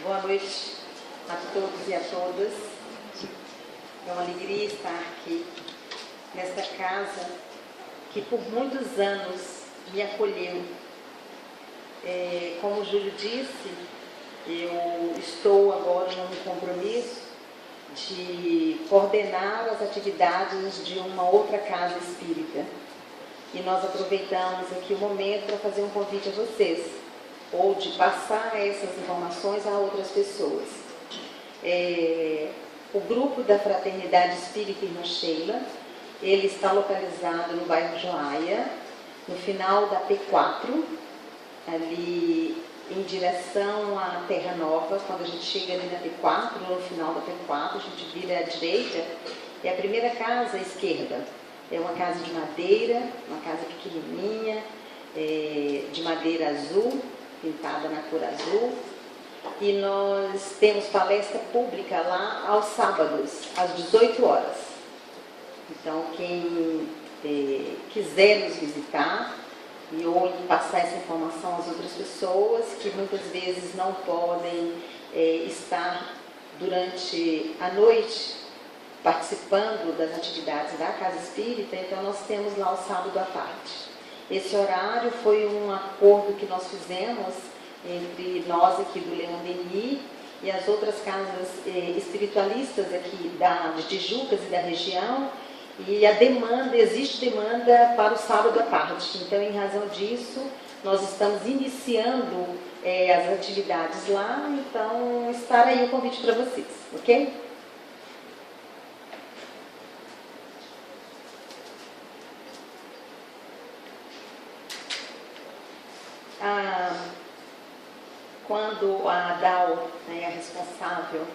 Boa noite a todos e a todas. É uma alegria estar aqui, nesta casa que por muitos anos me acolheu. Como o Júlio disse, eu estou agora num compromisso de coordenar as atividades de uma outra casa espírita. E nós aproveitamos aqui o momento para fazer um convite a vocês, ou de passar essas informações a outras pessoas. O grupo da Fraternidade Espírita Irmã Sheila, ele está localizado no bairro Joaia, no final da P4, ali em direção à Terra Nova. Quando a gente chega ali na P4, no final da P4, a gente vira à direita, é a primeira casa à esquerda. É uma casa de madeira, uma casa pequenininha, de madeira azul, pintada na cor azul. E nós temos palestra pública lá aos sábados, às 18 horas. Então, quem quiser nos visitar ou passar essa informação às outras pessoas que muitas vezes não podem estar durante a noite participando das atividades da Casa Espírita, então nós temos lá o sábado à tarde. Esse horário foi um acordo que nós fizemos entre nós aqui do Leão Denis e as outras casas espiritualistas aqui de Tijucas e da região, e existe demanda para o sábado à tarde. Então, em razão disso, nós estamos iniciando as atividades lá, então estará aí o convite para vocês, ok? Quando a Adal, a responsável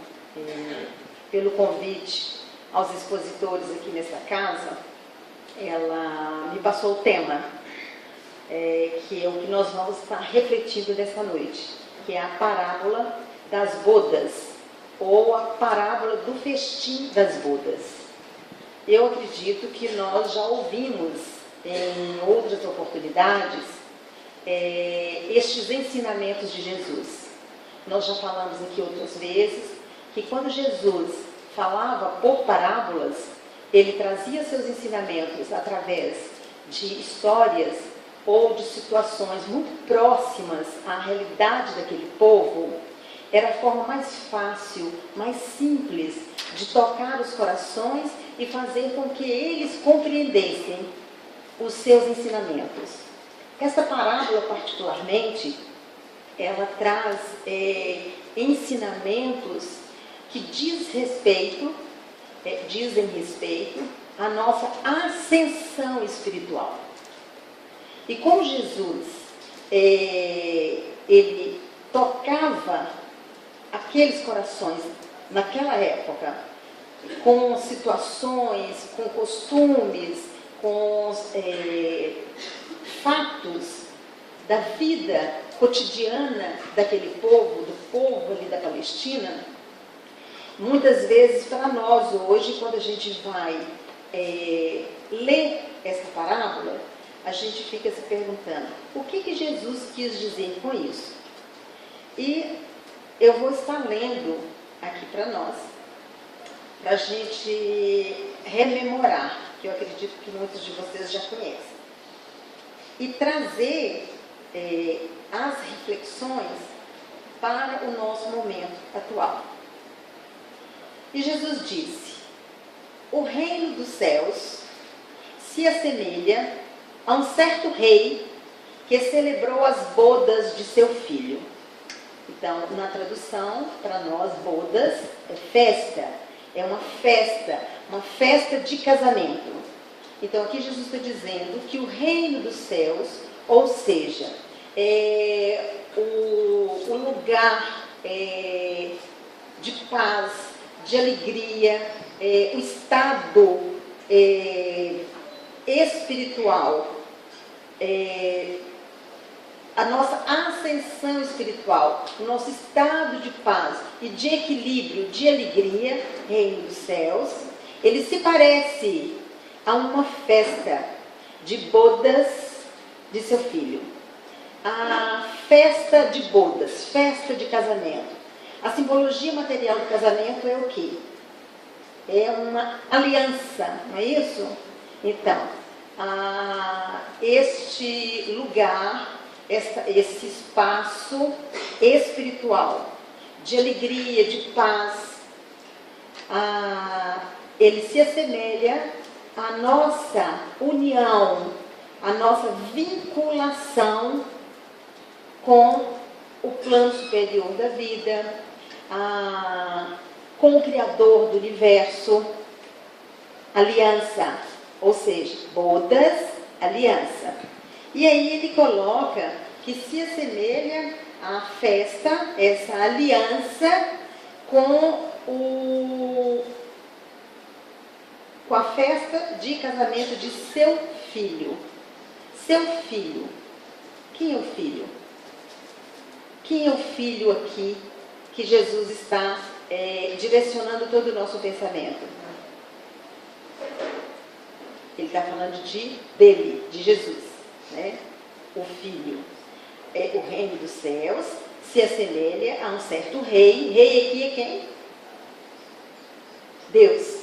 pelo convite aos expositores aqui nessa casa, ela me passou o tema, que é o que nós vamos estar refletindo nessa noite, que é a parábola das bodas, ou a parábola do festim das bodas. Eu acredito que nós já ouvimos em outras oportunidades estes ensinamentos de Jesus. Nós já falamos aqui outras vezes que quando Jesus falava por parábolas, ele trazia seus ensinamentos através de histórias ou de situações muito próximas à realidade daquele povo. Era a forma mais fácil, mais simples de tocar os corações e fazer com que eles compreendessem os seus ensinamentos. Essa parábola, particularmente, ela traz ensinamentos que dizem respeito à nossa ascensão espiritual. E como Jesus, ele tocava aqueles corações naquela época, com situações, com costumes, com fatos da vida cotidiana daquele povo, do povo ali da Palestina, muitas vezes para nós hoje, quando a gente vai ler essa parábola, a gente fica se perguntando, o que Jesus quis dizer com isso? E eu vou estar lendo aqui para nós, para a gente rememorar, que eu acredito que muitos de vocês já conhecem, e trazer as reflexões para o nosso momento atual. E Jesus disse: o reino dos céus se assemelha a um certo rei que celebrou as bodas de seu filho. Então, na tradução, para nós, bodas é festa, é uma festa de casamento. Então, aqui Jesus está dizendo que o reino dos céus, ou seja, o lugar de paz, de alegria, o estado espiritual, a nossa ascensão espiritual, o nosso estado de paz e de equilíbrio, de alegria, reino dos céus, ele se parece a uma festa de bodas de seu filho. A festa de bodas, festa de casamento. A simbologia material do casamento é o quê? É uma aliança, não é isso? Então, este lugar, esse espaço espiritual de alegria, de paz, ele se assemelha à nossa união, à nossa vinculação com o plano superior da vida, com o Criador do universo. Aliança, ou seja, bodas, aliança. E aí ele coloca que se assemelha à festa, essa aliança com a festa de casamento de seu filho. Seu filho. Quem é o filho? Quem é o filho aqui que Jesus está direcionando todo o nosso pensamento? Ele está falando dele, de Jesus, né? O filho. O reino dos céus se assemelha a um certo rei. Rei aqui é quem? Deus.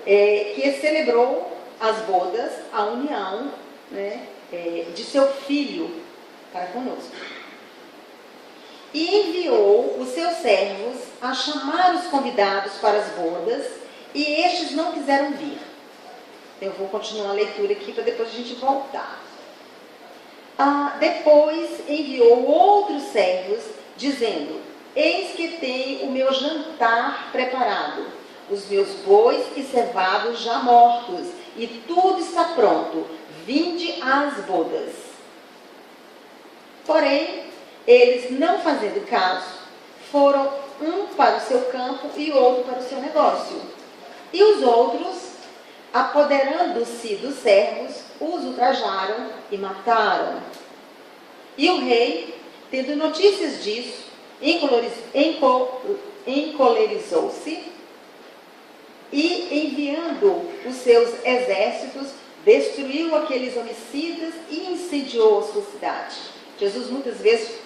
Que celebrou as bodas, a união, né, de seu filho para conosco. E enviou os seus servos a chamar os convidados para as bodas, e estes não quiseram vir. Eu vou continuar a leitura aqui para depois a gente voltar. Depois enviou outros servos, dizendo: eis que tenho o meu jantar preparado, os meus bois e cevados já mortos, e tudo está pronto, vinde às bodas. Porém, eles, não fazendo caso, foram um para o seu campo e outro para o seu negócio. E os outros, apoderando-se dos servos, os ultrajaram e mataram. E o rei, tendo notícias disso, encolerizou-se e, enviando os seus exércitos, destruiu aqueles homicidas e incendiou a sua cidade. Jesus muitas vezes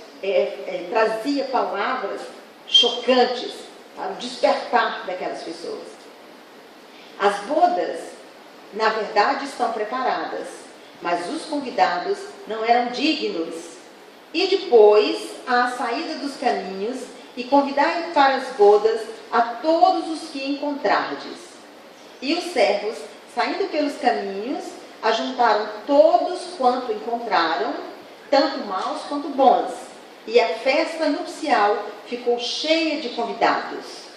trazia palavras chocantes para o despertar daquelas pessoas. As bodas, na verdade, estão preparadas, mas os convidados não eram dignos. E depois, à saída dos caminhos, e convidai para as bodas a todos os que encontrardes. E os servos, saindo pelos caminhos, ajuntaram todos quanto encontraram, tanto maus quanto bons. E a festa nupcial ficou cheia de convidados.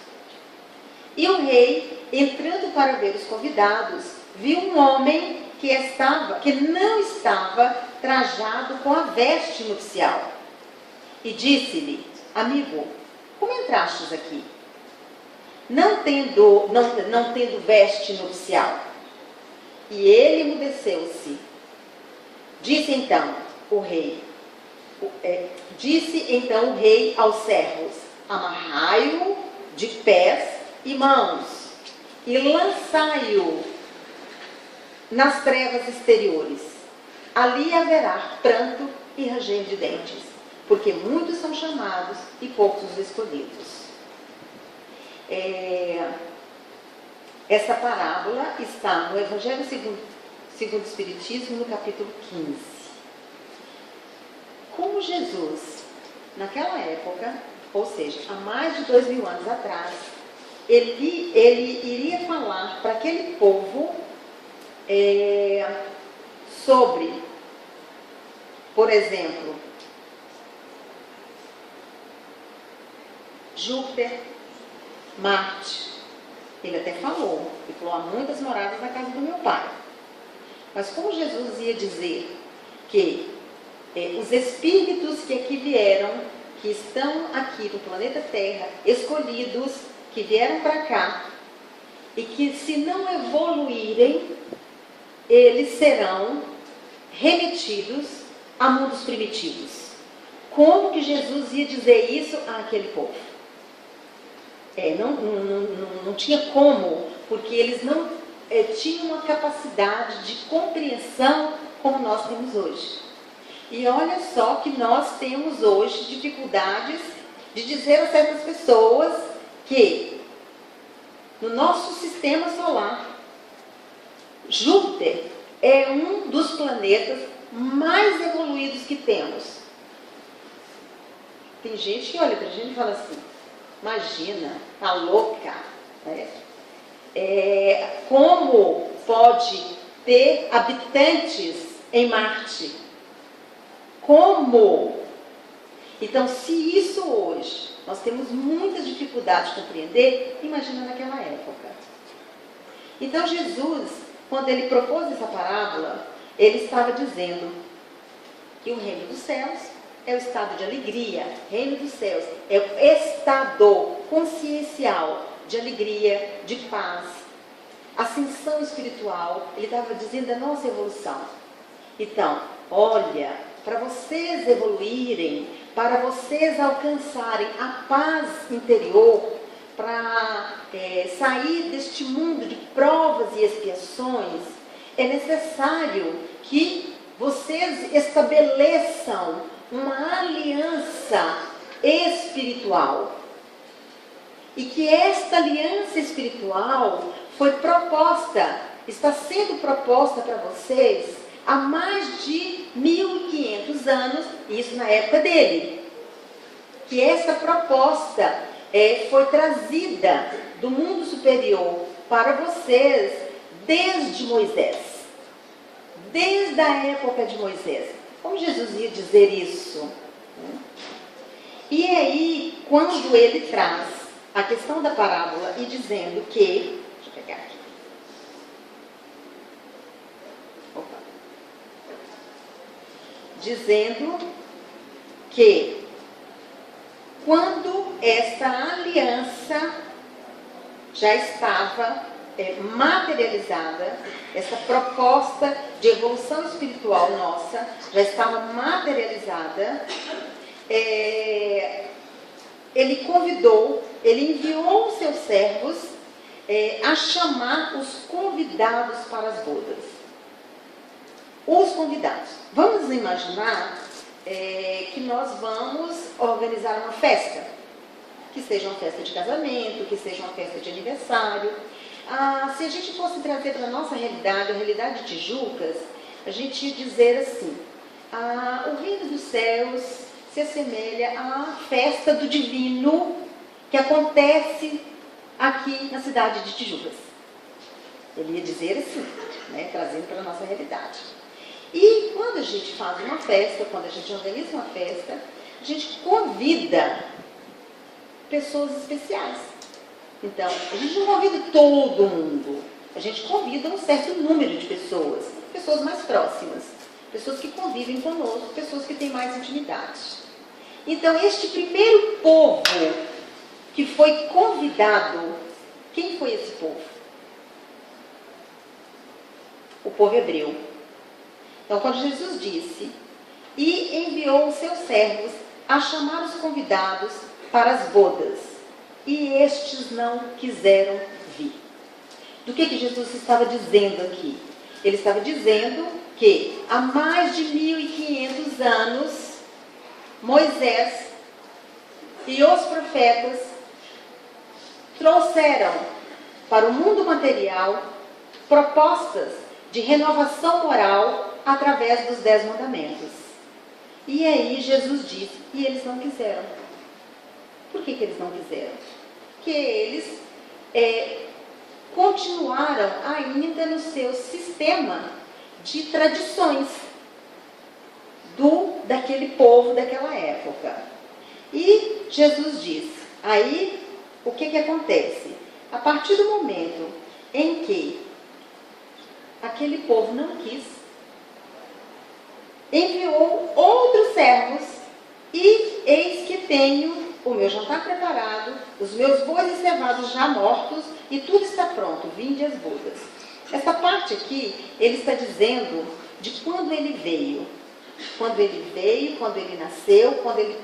E o rei, entrando para ver os convidados, viu um homem que não estava trajado com a veste nupcial. E disse-lhe: amigo, como entrastes aqui? Não tendo veste nupcial. E ele emudeceu-se. Disse então o rei aos servos: amarrai-o de pés e mãos e lançai-o nas trevas exteriores. Ali haverá pranto e ranger de dentes, porque muitos são chamados e poucos os escolhidos. Essa parábola está no Evangelho segundo o Espiritismo, no capítulo 15. Como Jesus, naquela época, ou seja, há mais de 2000 anos atrás, ele iria falar para aquele povo sobre, por exemplo, Júpiter, Marte. Ele até falou, há muitas moradas na casa do meu pai. Mas como Jesus ia dizer que os espíritos que aqui vieram, que estão aqui no planeta Terra, escolhidos, que vieram para cá, e que se não evoluírem, eles serão remetidos a mundos primitivos. Como que Jesus ia dizer isso àquele povo? Não tinha como, porque eles não tinham uma capacidade de compreensão como nós temos hoje. E olha só que nós temos hoje dificuldades de dizer a certas pessoas que no nosso sistema solar, Júpiter é um dos planetas mais evoluídos que temos. Tem gente que olha para a gente e fala assim, imagina, tá louca, né? Como pode ter habitantes em Marte? Como? Então, se isso hoje nós temos muita dificuldade de compreender, imagina naquela época. Então, Jesus, quando ele propôs essa parábola, ele estava dizendo que o reino dos céus é o estado de alegria. Reino dos céus é o estado consciencial de alegria, de paz, ascensão espiritual. Ele estava dizendo da nossa evolução. Então, olha, para vocês evoluírem, para vocês alcançarem a paz interior, para sair deste mundo de provas e expiações, é necessário que vocês estabeleçam uma aliança espiritual. E que esta aliança espiritual foi proposta, está sendo proposta para vocês há mais de 1500 anos, isso na época dele. Que essa proposta foi trazida do mundo superior para vocês desde Moisés. Desde a época de Moisés. Como Jesus ia dizer isso? E aí, quando ele traz a questão da parábola e dizendo que... Deixa eu pegar aqui. Opa. Dizendo que quando essa aliança já estava materializada, essa proposta de evolução espiritual nossa já estava materializada, ele convidou, ele enviou os seus servos a chamar os convidados para as bodas. Os convidados. Vamos imaginar que nós vamos organizar uma festa, que seja uma festa de casamento, que seja uma festa de aniversário. Se a gente fosse trazer para a nossa realidade, a realidade de Tijucas, a gente ia dizer assim, o reino dos céus se assemelha à festa do divino que acontece aqui na cidade de Tijucas. Ele ia dizer assim, né, trazendo para a nossa realidade. E quando a gente faz uma festa, quando a gente organiza uma festa, a gente convida pessoas especiais. Então, a gente não convida todo mundo, a gente convida um certo número de pessoas, pessoas mais próximas, pessoas que convivem conosco, pessoas que têm mais intimidade. Então, este primeiro povo que foi convidado, quem foi esse povo? O povo hebreu. Então, quando Jesus disse, e enviou os seus servos a chamar os convidados para as bodas, e estes não quiseram vir. Do que Jesus estava dizendo aqui? Ele estava dizendo que há mais de 1500 anos, Moisés e os profetas trouxeram para o mundo material propostas de renovação moral através dos 10 mandamentos. E aí Jesus disse, e eles não quiseram. Por que eles não quiseram? Porque eles continuaram ainda no seu sistema de tradições daquele povo daquela época. E Jesus diz, aí o que acontece? A partir do momento em que aquele povo não quis, enviou outros servos e eis que tenho o meu jantar preparado, os meus bois e cevados já mortos e tudo está pronto, vinde as bodas. Essa parte aqui, ele está dizendo de quando ele veio. Quando ele veio, quando ele nasceu, quando ele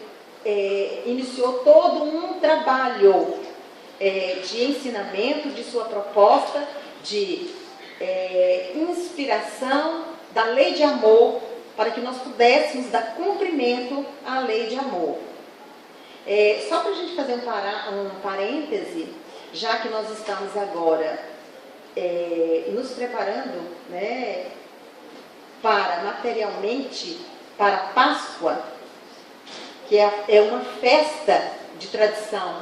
iniciou todo um trabalho de ensinamento, de sua proposta, de inspiração da lei de amor, para que nós pudéssemos dar cumprimento à lei de amor. Só para a gente fazer um parêntese, já que nós estamos agora nos preparando, né, materialmente para a Páscoa, que é uma festa de tradição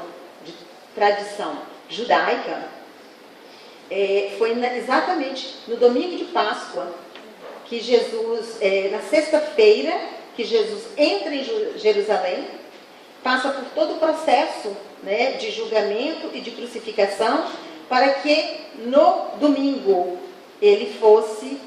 judaica, foi exatamente no domingo de Páscoa que Jesus, na sexta-feira, que Jesus entra em Jerusalém, passa por todo o processo, né, de julgamento e de crucificação, para que no domingo ele fosse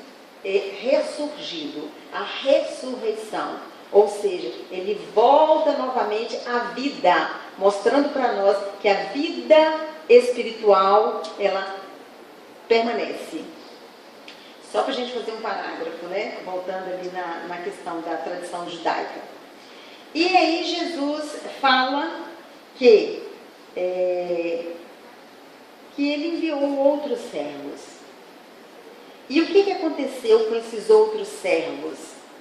ressurgido, a ressurreição, ou seja, ele volta novamente à vida, mostrando para nós que a vida espiritual, ela permanece. Só para a gente fazer um parágrafo, né? Voltando ali na questão da tradição judaica. E aí Jesus fala que ele enviou outros servos. E o que aconteceu com esses outros servos?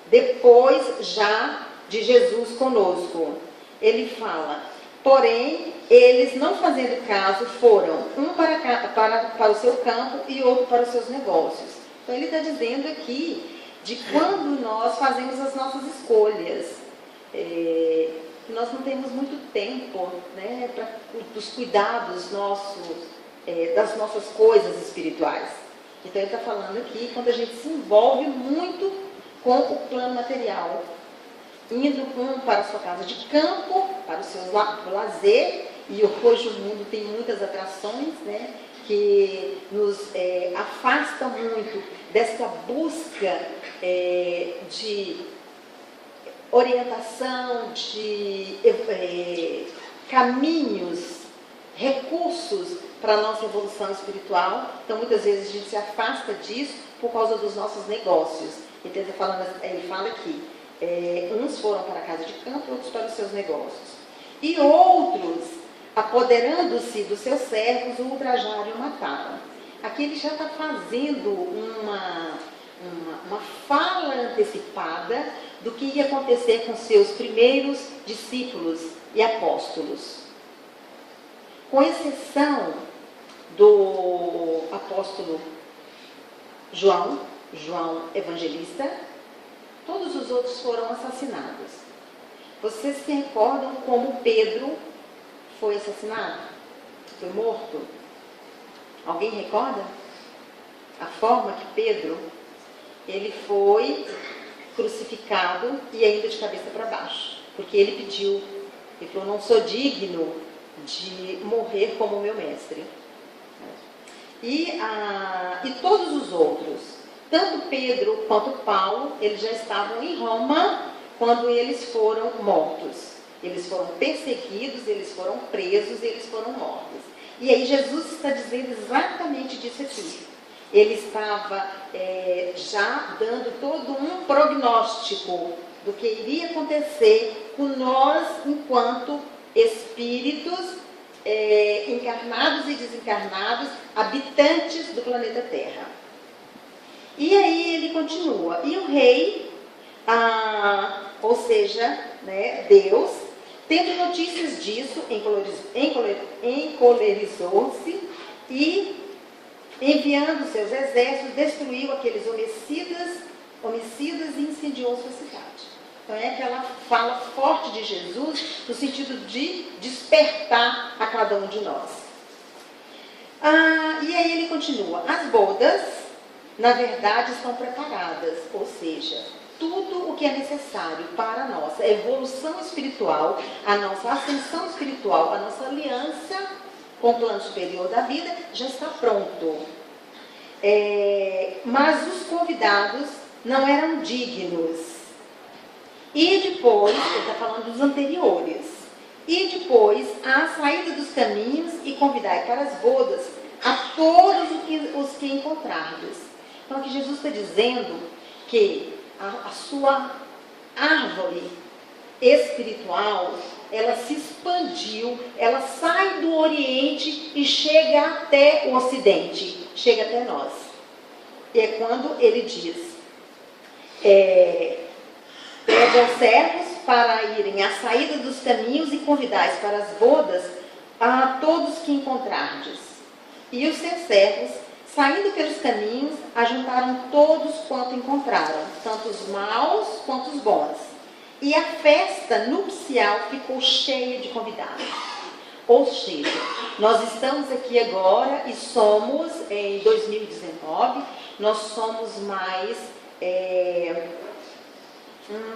Depois já de Jesus conosco. Ele fala, porém, eles não fazendo caso, foram um para o seu campo e outro para os seus negócios. Então ele está dizendo aqui de quando nós fazemos as nossas escolhas. Nós não temos muito tempo, né, dos cuidados nossos, das nossas coisas espirituais. Então ele está falando aqui quando a gente se envolve muito com o plano material, indo para a sua casa de campo, para o seu lazer, e hoje o mundo tem muitas atrações, né, que nos afastam muito dessa busca de orientação, de caminhos, recursos para a nossa evolução espiritual. Então muitas vezes a gente se afasta disso por causa dos nossos negócios. Então ele fala aqui, uns foram para a casa de campo, outros para os seus negócios. E outros, apoderando-se dos seus servos, o ultrajaram e o mataram. Aqui ele já está fazendo uma fala antecipada do que ia acontecer com seus primeiros discípulos e apóstolos. Com exceção do apóstolo João Evangelista, todos os outros foram assassinados. Vocês se recordam como Pedro foi assassinado? Foi morto? Alguém recorda? A forma que Pedro, ele foi crucificado e ainda de cabeça para baixo. Porque ele pediu, ele falou, não sou digno de morrer como o meu mestre. E todos os outros, tanto Pedro quanto Paulo, eles já estavam em Roma quando eles foram mortos. Eles foram perseguidos, eles foram presos, eles foram mortos. E aí Jesus está dizendo exatamente disso aqui. Ele estava já dando todo um prognóstico do que iria acontecer com nós enquanto espíritos encarnados e desencarnados, habitantes do planeta Terra. E aí ele continua. E o rei, ou seja, né, Deus, tendo notícias disso, encolerizou-se e, enviando seus exércitos, destruiu aqueles homicidas e incendiou sua cidade. Então é aquela fala forte de Jesus no sentido de despertar a cada um de nós. E aí ele continua. As bodas, na verdade, estão preparadas, ou seja, tudo o que é necessário para a nossa evolução espiritual, a nossa ascensão espiritual, a nossa aliança com o plano superior da vida, já está pronto. Mas os convidados não eram dignos. E depois, ele está falando dos anteriores, e depois a saída dos caminhos e convidai para as bodas a todos os que encontrardes. Então aqui Jesus está dizendo que a sua árvore espiritual, ela se expandiu, ela sai do Oriente e chega até o Ocidente, chega até nós. E é quando ele diz, pede aos servos para irem à saída dos caminhos e convidais para as bodas a todos que encontrardes. E os seus servos, saindo pelos caminhos, ajuntaram todos quanto encontraram, tanto os maus quanto os bons. E a festa nupcial ficou cheia de convidados. Ou seja, nós estamos aqui agora e somos, em 2019, nós somos mais,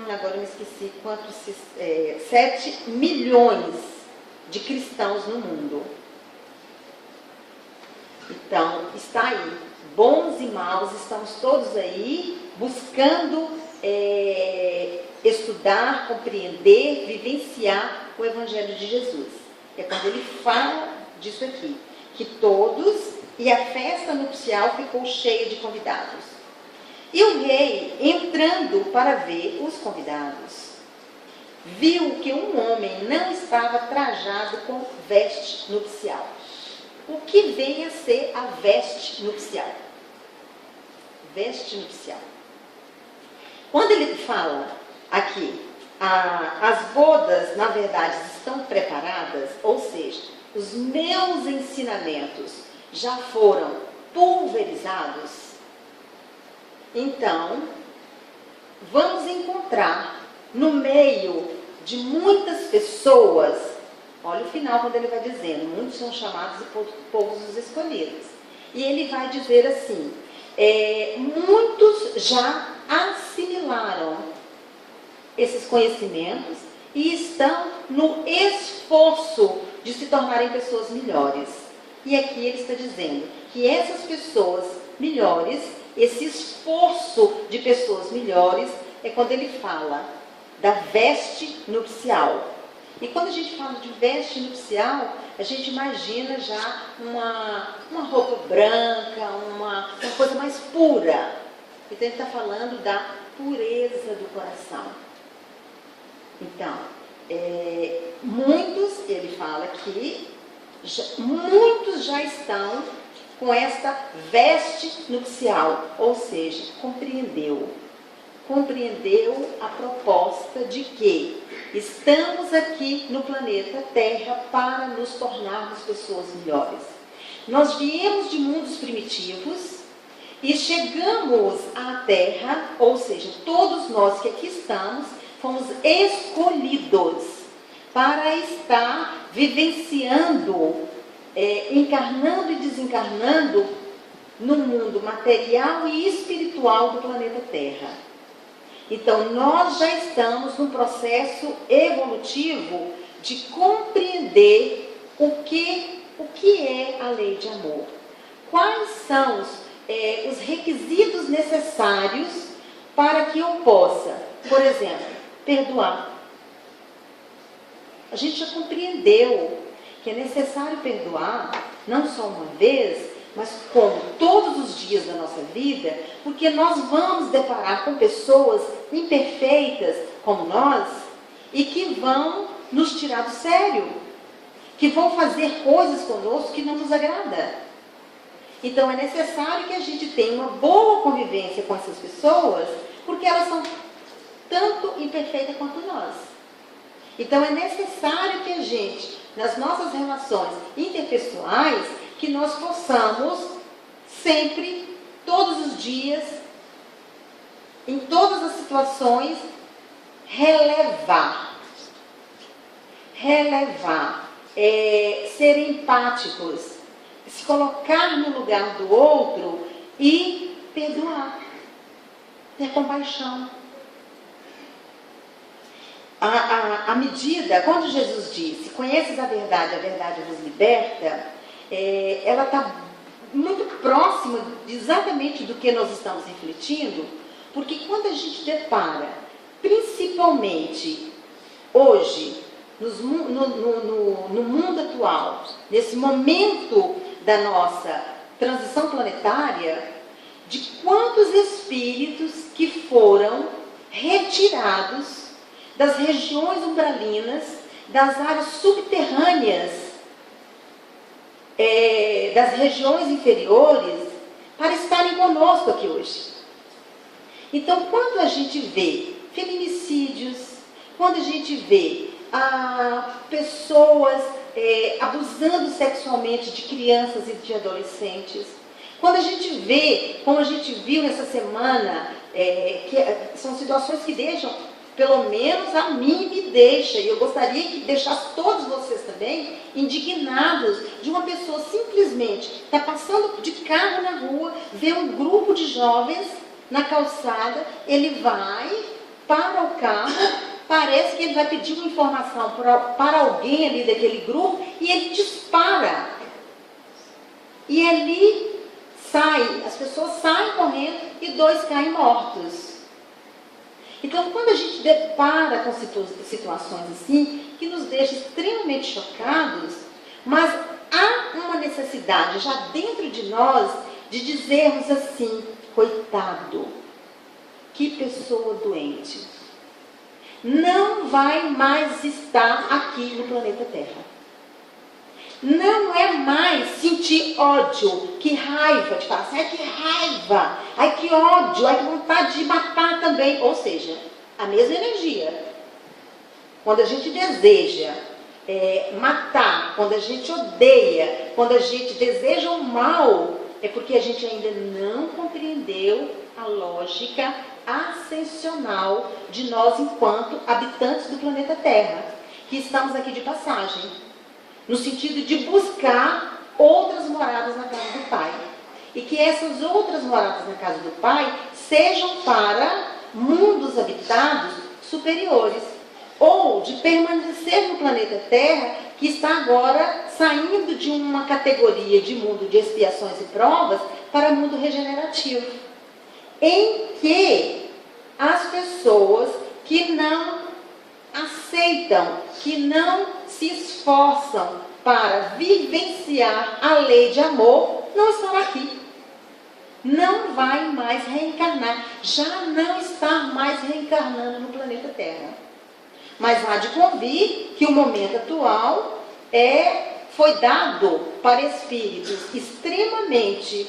agora eu me esqueci, 7 milhões de cristãos no mundo. Então, está aí, bons e maus, estamos todos aí buscando estudar, compreender, vivenciar o Evangelho de Jesus. É quando ele fala disso aqui, que todos, e a festa nupcial ficou cheia de convidados. E o rei, entrando para ver os convidados, viu que um homem não estava trajado com veste nupcial. O que vem a ser a veste nupcial? Veste nupcial. Quando ele fala aqui, as bodas, na verdade, estão preparadas, ou seja, os meus ensinamentos já foram pulverizados, então, vamos encontrar no meio de muitas pessoas, olha o final quando ele vai dizendo, muitos são chamados de povos os escolhidos. E ele vai dizer assim, muitos já assimilaram esses conhecimentos e estão no esforço de se tornarem pessoas melhores. E aqui ele está dizendo que essas pessoas melhores, esse esforço de pessoas melhores, é quando ele fala da veste nupcial. E quando a gente fala de veste nupcial, a gente imagina já uma roupa branca, uma coisa mais pura. Então ele está falando da pureza do coração. Então, muitos, ele fala aqui, muitos já estão com esta veste nupcial, ou seja, compreendeu a proposta de que estamos aqui no planeta Terra para nos tornarmos pessoas melhores. Nós viemos de mundos primitivos e chegamos à Terra, ou seja, todos nós que aqui estamos, fomos escolhidos para estar vivenciando, encarnando e desencarnando no mundo material e espiritual do planeta Terra. Então, nós já estamos num processo evolutivo de compreender o que é a lei de amor. Quais são os requisitos necessários para que eu possa, por exemplo, perdoar. A gente já compreendeu que é necessário perdoar, não só uma vez, mas como todos os dias da nossa vida, porque nós vamos deparar com pessoas imperfeitas como nós e que vão nos tirar do sério, que vão fazer coisas conosco que não nos agrada. Então é necessário que a gente tenha uma boa convivência com essas pessoas, porque elas são tanto imperfeitas quanto nós. Então é necessário que a gente, nas nossas relações interpessoais, que nós possamos sempre, todos os dias, em todas as situações, relevar, ser empáticos, se colocar no lugar do outro e perdoar, ter compaixão. À medida, quando Jesus disse, conheces a verdade vos liberta, ela está muito próxima exatamente do que nós estamos refletindo, porque quando a gente depara, principalmente hoje, no mundo atual, nesse momento da nossa transição planetária, de quantos espíritos que foram retirados das regiões umbralinas, das áreas subterrâneas, das regiões inferiores, para estarem conosco aqui hoje. Então, quando a gente vê feminicídios, quando a gente vê pessoas abusando sexualmente de crianças e de adolescentes, quando a gente vê, como a gente viu nessa semana, que são situações que deixam, pelo menos a mim me deixa, e eu gostaria que deixasse todos vocês também, indignados de uma pessoa simplesmente está passando de carro na rua, vê um grupo de jovens na calçada, ele vai para o carro, parece que ele vai pedir uma informação para alguém ali daquele grupo, e ele dispara. E ali as pessoas saem correndo e 2 caem mortos. Então, quando a gente depara com situações assim, que nos deixa extremamente chocados, mas há uma necessidade já dentro de nós de dizermos assim: coitado, que pessoa doente, não vai mais estar aqui no planeta Terra. Não é mais sentir ódio, que raiva, de falar assim, ai que raiva, ai que ódio, ai que vontade de matar também. Ou seja, a mesma energia. Quando a gente deseja matar, quando a gente odeia, quando a gente deseja o mal, é porque a gente ainda não compreendeu a lógica ascensional de nós enquanto habitantes do planeta Terra, que estamos aqui de passagem, no sentido de buscar outras moradas na casa do Pai. E que essas outras moradas na casa do Pai sejam para mundos habitados superiores, ou de permanecer no planeta Terra, que está agora saindo de uma categoria de mundo de expiações e provas para mundo regenerativo, em que as pessoas que não aceitam, que não se esforçam para vivenciar a lei de amor, não estarão aqui. Não vai mais reencarnar, já não está mais reencarnando no planeta Terra. Mas há de convir que o momento atual foi dado para espíritos extremamente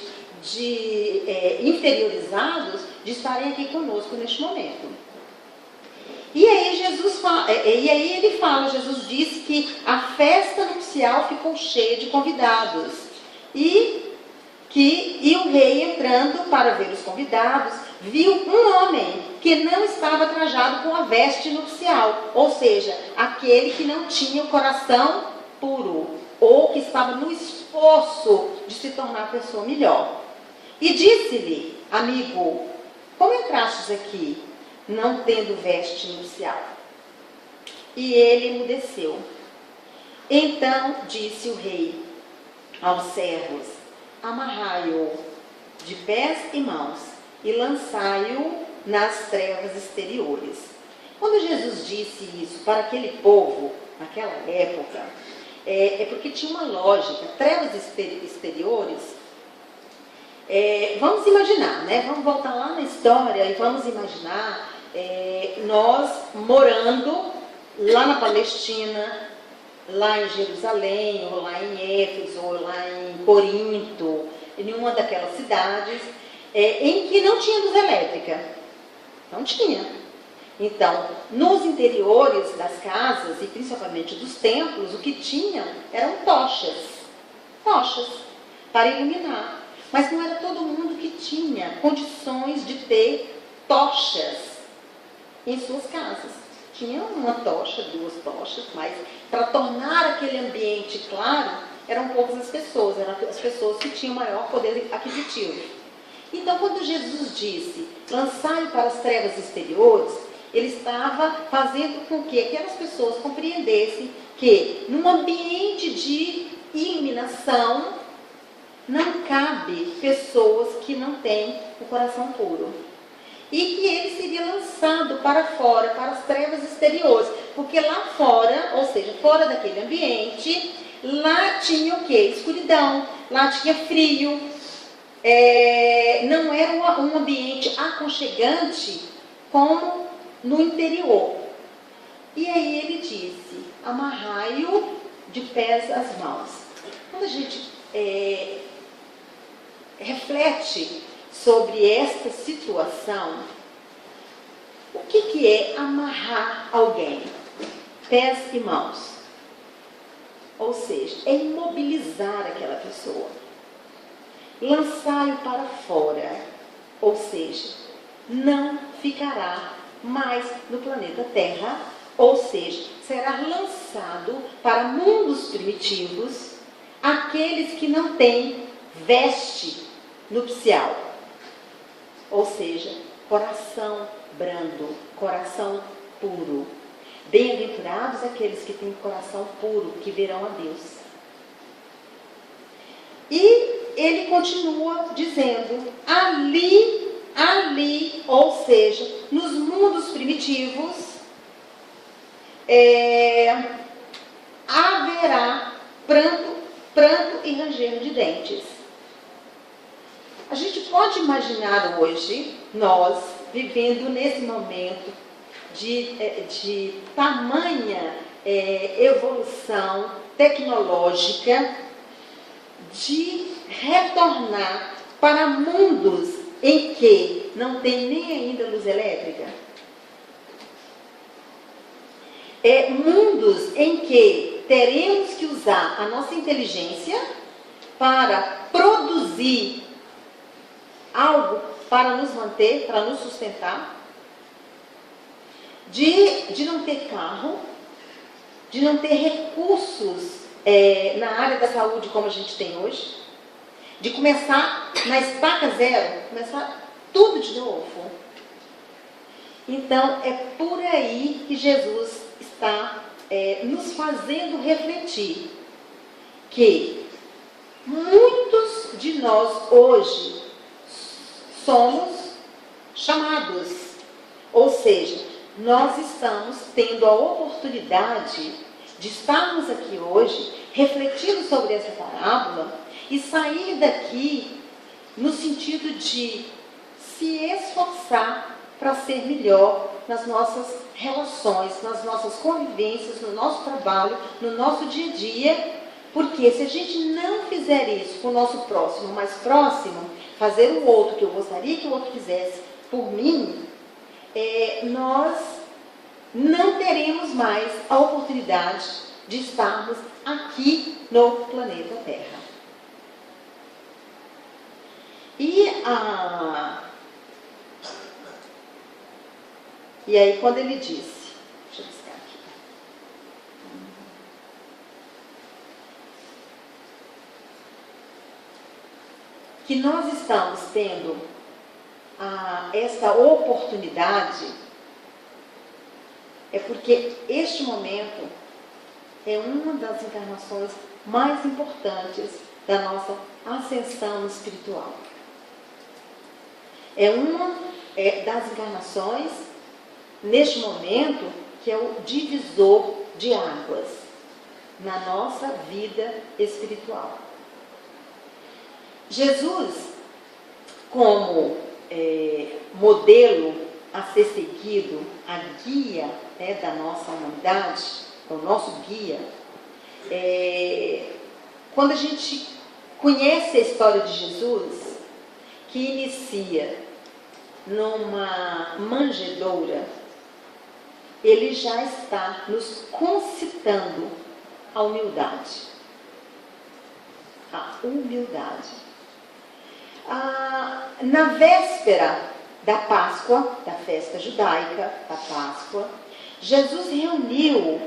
inferiorizados de estarem aqui conosco neste momento. E aí Jesus diz que a festa nupcial ficou cheia de convidados. E o rei, entrando para ver os convidados, viu um homem que não estava trajado com a veste nupcial, ou seja, aquele que não tinha o coração puro, ou que estava no esforço de se tornar pessoa melhor. E disse-lhe: amigo, como entrastes aqui, não tendo veste nupcial? E ele emudeceu. Então disse o rei aos servos: amarrai-o de pés e mãos e lançai-o nas trevas exteriores. Quando Jesus disse isso para aquele povo, naquela época, é porque tinha uma lógica. Trevas exteriores, vamos imaginar, né? Vamos voltar lá na história e vamos imaginar nós morando lá na Palestina, lá em Jerusalém, ou lá em Éfeso, ou lá em Corinto, em uma daquelas cidades, em que não tinha luz elétrica. Não tinha. Então, nos interiores das casas, e principalmente dos templos, o que tinham eram tochas para iluminar. Mas não era todo mundo que tinha condições de ter tochas em suas casas. Tinha uma tocha, 2 tochas, mas para tornar aquele ambiente claro, eram poucas as pessoas, eram as pessoas que tinham maior poder aquisitivo. Então, quando Jesus disse, lançai para as trevas exteriores, ele estava fazendo com que aquelas pessoas compreendessem que, num ambiente de iluminação, não cabe pessoas que não têm o coração puro. E que ele seria lançado para fora, para as trevas exteriores. Porque lá fora, ou seja, fora daquele ambiente, lá tinha o quê? Escuridão, lá tinha frio. Não era um ambiente aconchegante como no interior. E aí ele disse, amarrai-o de pés às mãos. Quando a gente reflete sobre esta situação, o que que é amarrar alguém, pés e mãos. Ou seja, é imobilizar aquela pessoa, lançar-o para fora, ou seja, não ficará mais no planeta Terra, ou seja, será lançado para mundos primitivos aqueles que não têm veste nupcial, ou seja, coração brando, coração puro. Bem-aventurados aqueles que têm coração puro, que verão a Deus. E ele continua dizendo, ali, ou seja, nos mundos primitivos, haverá pranto e ranger de dentes. A gente pode imaginar hoje, nós, vivendo nesse momento de tamanha evolução tecnológica, de retornar para mundos em que não tem nem ainda luz elétrica. Mundos em que teremos que usar a nossa inteligência para produzir algo para nos manter, para nos sustentar, de não ter carro, de não ter recursos na área da saúde como a gente tem hoje, de começar na estaca zero, começar tudo de novo. Então, é por aí que Jesus está nos fazendo refletir que muitos de nós hoje somos chamados, ou seja, nós estamos tendo a oportunidade de estarmos aqui hoje refletindo sobre essa parábola e sair daqui no sentido de se esforçar para ser melhor nas nossas relações, nas nossas convivências, no nosso trabalho, no nosso dia a dia, porque se a gente não fizer isso com o nosso próximo, mais próximo, fazer o outro que eu gostaria que o outro fizesse por mim, nós não teremos mais a oportunidade de estarmos aqui no planeta Terra. E aí quando ele disse, deixa eu buscar aqui, que nós estamos tendo essa oportunidade, é porque este momento é uma das encarnações mais importantes da nossa ascensão espiritual. É uma das encarnações, neste momento, que é o divisor de águas na nossa vida espiritual. Jesus, como modelo a ser seguido, a guia da nossa humanidade, o nosso guia, quando a gente conhece a história de Jesus, que inicia numa manjedoura, ele já está nos concitando a humildade. A humildade. Na véspera da Páscoa, da festa judaica, da Páscoa, Jesus reuniu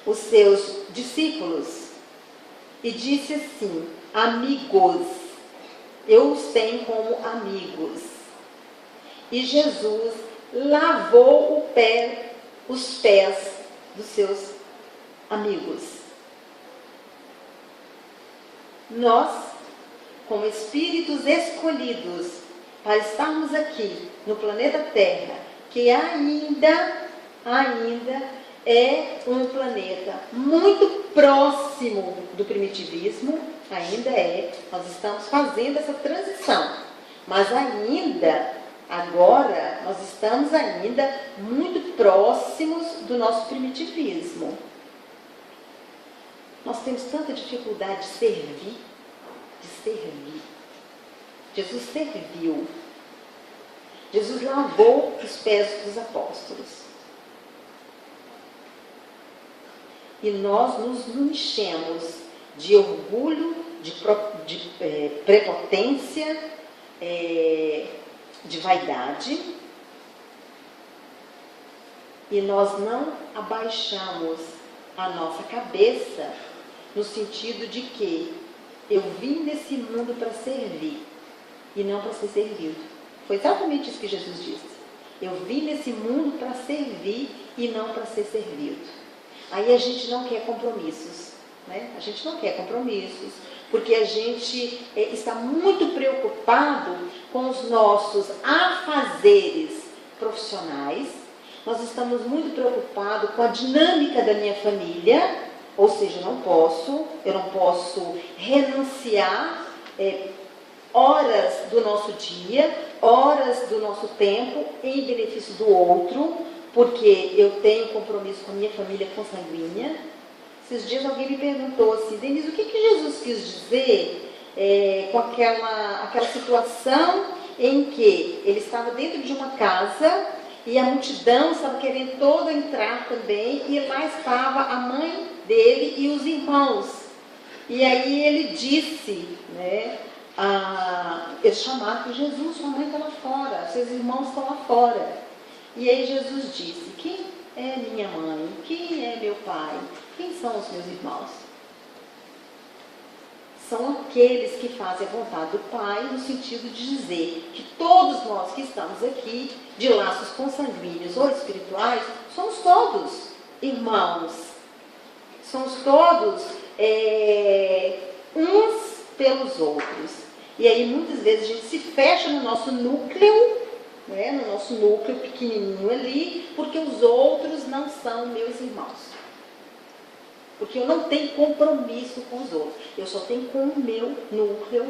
os seus discípulos e disse assim: amigos, eu os tenho como amigos. E Jesus lavou os pés dos seus amigos. Nós, como espíritos escolhidos para estarmos aqui no planeta Terra, que ainda é um planeta muito próximo do primitivismo, nós estamos fazendo essa transição, mas agora nós estamos ainda muito próximos do nosso primitivismo. Nós temos tanta dificuldade de servir. Jesus serviu. Jesus lavou os pés dos apóstolos. e nós nos enchemos de orgulho, de prepotência, de vaidade, e nós não abaixamos a nossa cabeça no sentido de que eu vim nesse mundo para servir e não para ser servido. Foi exatamente isso que Jesus disse. Eu vim nesse mundo para servir e não para ser servido. Aí a gente não quer compromissos, né? A gente não quer compromissos, porque a gente está muito preocupado com os nossos afazeres profissionais. Nós estamos muito preocupados com a dinâmica da minha família, ou seja, eu não posso renunciar horas do nosso dia, horas do nosso tempo em benefício do outro, porque eu tenho compromisso com a minha família consanguínea. Esses dias alguém me perguntou assim: Denise, o que Jesus quis dizer com aquela situação em que ele estava dentro de uma casa e a multidão estava querendo toda entrar também, e lá estava a mãe dele e os irmãos. E aí ele disse, né, eles chamaram Jesus: sua mãe está lá fora, seus irmãos estão lá fora. E aí Jesus disse: quem é minha mãe? Quem é meu pai? Quem são os meus irmãos? São aqueles que fazem a vontade do Pai, no sentido de dizer que todos nós que estamos aqui, de laços consanguíneos ou espirituais, somos todos irmãos. Somos todos uns pelos outros. E aí muitas vezes a gente se fecha no nosso núcleo, né, no nosso núcleo pequenininho ali, porque os outros não são meus irmãos. Porque eu não tenho compromisso com os outros. Eu só tenho com o meu núcleo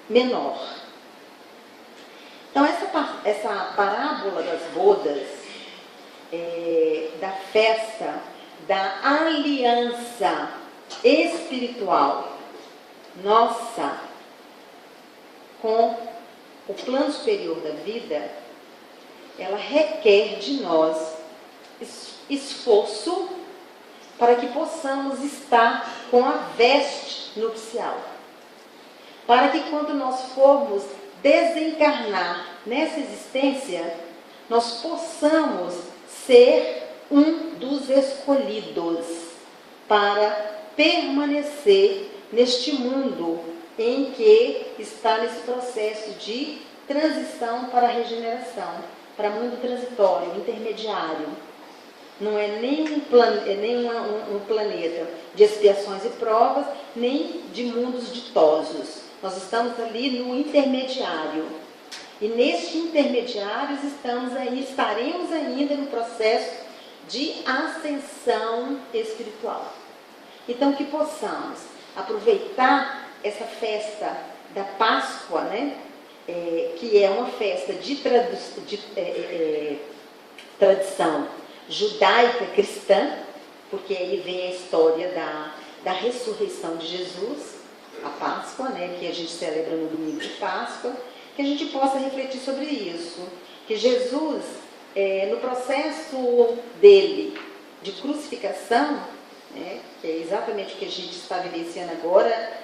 menor. Então, essa parábola das bodas, da festa, da aliança espiritual nossa com o plano superior da vida, ela requer de nós esforço para que possamos estar com a veste nupcial. Para que quando nós formos desencarnar nessa existência, nós possamos ser um dos escolhidos para permanecer neste mundo em que está nesse processo de transição para a regeneração, para mundo transitório, intermediário. Não é nem um planeta de expiações e provas, nem de mundos ditosos. Nós estamos ali no intermediário. E neste intermediário estaremos ainda no processo de ascensão espiritual. Então, que possamos aproveitar essa festa da Páscoa, né? Que é uma festa de tradição judaica cristã, porque aí vem a história da ressurreição de Jesus, a Páscoa, né, que a gente celebra no domingo de Páscoa, que a gente possa refletir sobre isso, que Jesus, no processo dele de crucificação, né, que é exatamente o que a gente está vivenciando agora,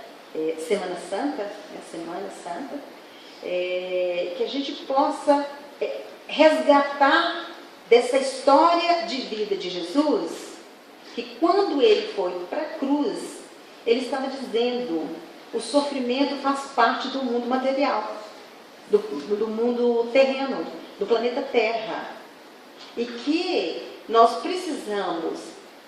Semana Santa, que a gente possa resgatar dessa história de vida de Jesus, que quando ele foi para a cruz, ele estava dizendo: o sofrimento faz parte do mundo material, do mundo terreno, do planeta Terra. E que nós precisamos,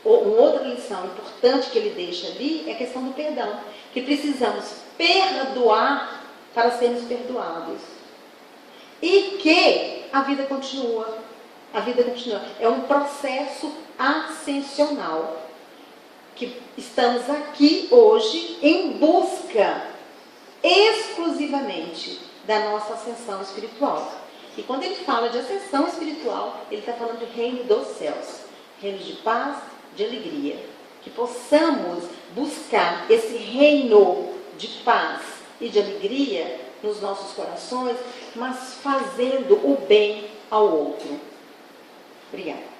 uma outra lição importante que ele deixa ali é a questão do perdão, que precisamos perdoar para sermos perdoados. E que a vida continua. A vida continua. É um processo ascensional. Que estamos aqui hoje em busca exclusivamente da nossa ascensão espiritual. E quando ele fala de ascensão espiritual, ele está falando do reino dos céus. Reino de paz, de alegria. Que possamos buscar esse reino de paz e de alegria nos nossos corações, mas fazendo o bem ao outro. Obrigada.